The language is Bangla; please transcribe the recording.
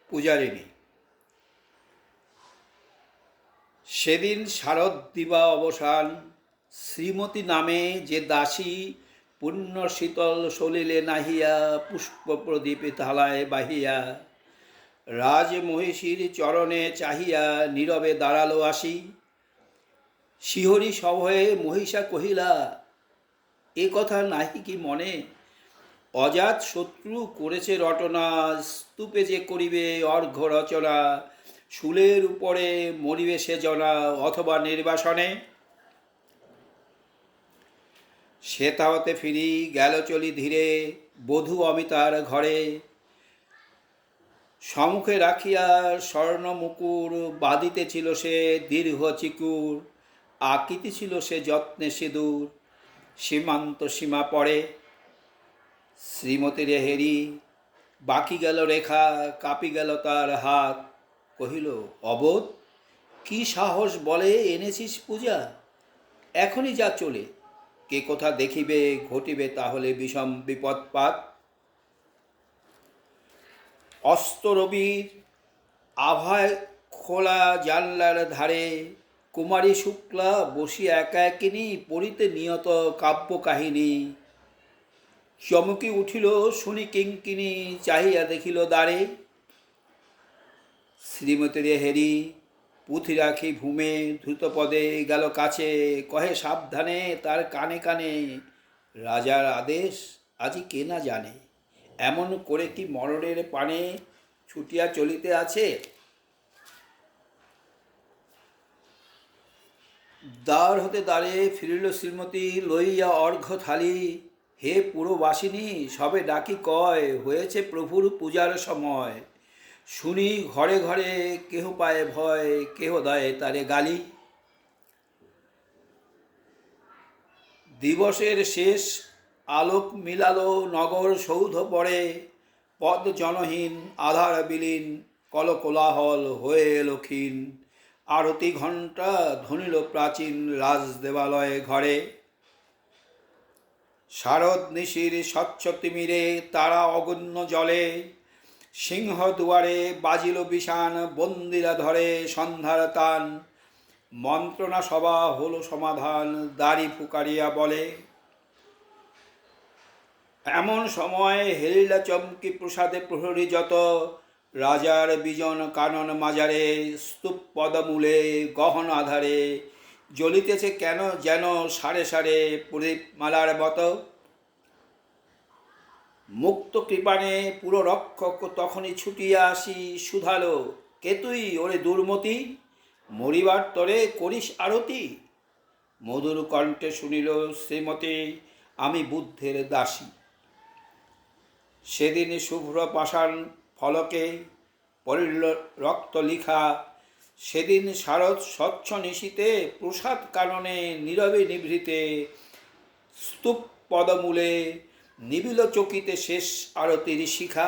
পূজারিণী। সেদিন শারদ দিবা অবসান, শ্রীমতী নামে যে দাসী পুণ্য শীতল সলিলে নাহিয়া পুষ্প প্রদীপে থালায় বাহিয়া রাজমহিষীর চরণে চাহিয়া নীরবে দাঁড়ালো আসি। শিহরি সভয়ে মহিষা কহিলা, এ কথা নাহি কি মনে? অজাত শত্রু করেছে রটনা, স্তূপে যে করিবে অর্ঘ্য রচনা, শুলের উপরে মরিবে সে জনা অথবা নির্বাসনে। শ্বেতা হতে ফিরি গেল চলি ধীরে বধূ অমিতার ঘরে, সম্মুখে রাখিয়া স্বর্ণ মুকুর বাঁধিতেছিল সে দীর্ঘ চিকুর, আঁকিতে ছিল সে যত্নে সিঁদুর সীমান্ত সীমা পড়ে। শ্রীমতীর হেরি বাকি গেল রেখা, কাঁপি গেল তার হাত, কহিল, অবোধ কি সাহস বলে এনেছিস পূজা? এখনই যা চলে, কে কোথা দেখিবে ঘটিবে তাহলে বিষম বিপদপাত। অস্ত রবির আভায় খোলা জানলার ধারে কুমারী শুক্লা বসিয়া একা একিনী পড়িতে নিয়ত কাব্য কাহিনী। চমকি উঠিল শুনি কিঙ্কিনী, চাহিয়া দেখিল দ্বারে। শ্রীমতীর হেরি পুঁথি রাখি ভূমে দ্রুতপদে গেল কাছে, কহে সাবধানে তার কানে কানে, রাজার আদেশ আজি কে না জানে, এমন করে কি মরণের পানে ছুটিয়া চলিতে আছে। দ্বার হতে দ্বারে ফিরিল শ্রীমতী লইয়া অর্ঘ্য থালি, হে পুরবাসিনী সবে ডাকি কয়, হয়েছে প্রভুর পূজার সময়। শুনি ঘরে ঘরে কেহ পায় ভয়, কেহ দেয় তারে গালি। দিবসের শেষ আলোক মিলালো নগর সৌধ পড়ে, পদ জনহীন আধার বিলীন কলকোলাহল হয়ে এলো ক্ষীণ। আরতি ঘণ্টা ধ্বনিল প্রাচীন রাজ দেবালয়ে ঘরে। শারদ নিশির স্বচ্ছ তিমিরে তারা অগণ্য জলে, সিংহ দুয়ারে বাজিল বিষান বন্দিরা ধরে সন্ধ্যার তান। মন্ত্রণা সভা হলো সমাধান, দাড়ি ফুকারিয়া বলে। এমন সময় হেরিলা চমকি প্রসাদে প্রহরী যত, রাজার বিজন কানন মাজারে স্তূপ পদমূলে গহন আধারে জ্বলিতেছে কেন যেন সারে সারে প্রদীপ মালার মতো। মুক্ত কৃপাণে পুরো রক্ষক তখনই ছুটিয়া আসি শুধালো, কে তুই ওরে দুর্মতি, মরিবার তরে করিস আরতি? মধুর কণ্ঠে শুনিল শ্রীমতী, আমি বুদ্ধের দাসী। সেদিন শুভ্র পাষাণ ফলকে পড়িল রক্ত লিখা, সেদিন শারদ স্বচ্ছ নিশীতে প্রসাদ কাননে নীরবে নিভৃতে স্তূপ পদমূলে নিবিল চকিতে শেষ আরতির শিখা।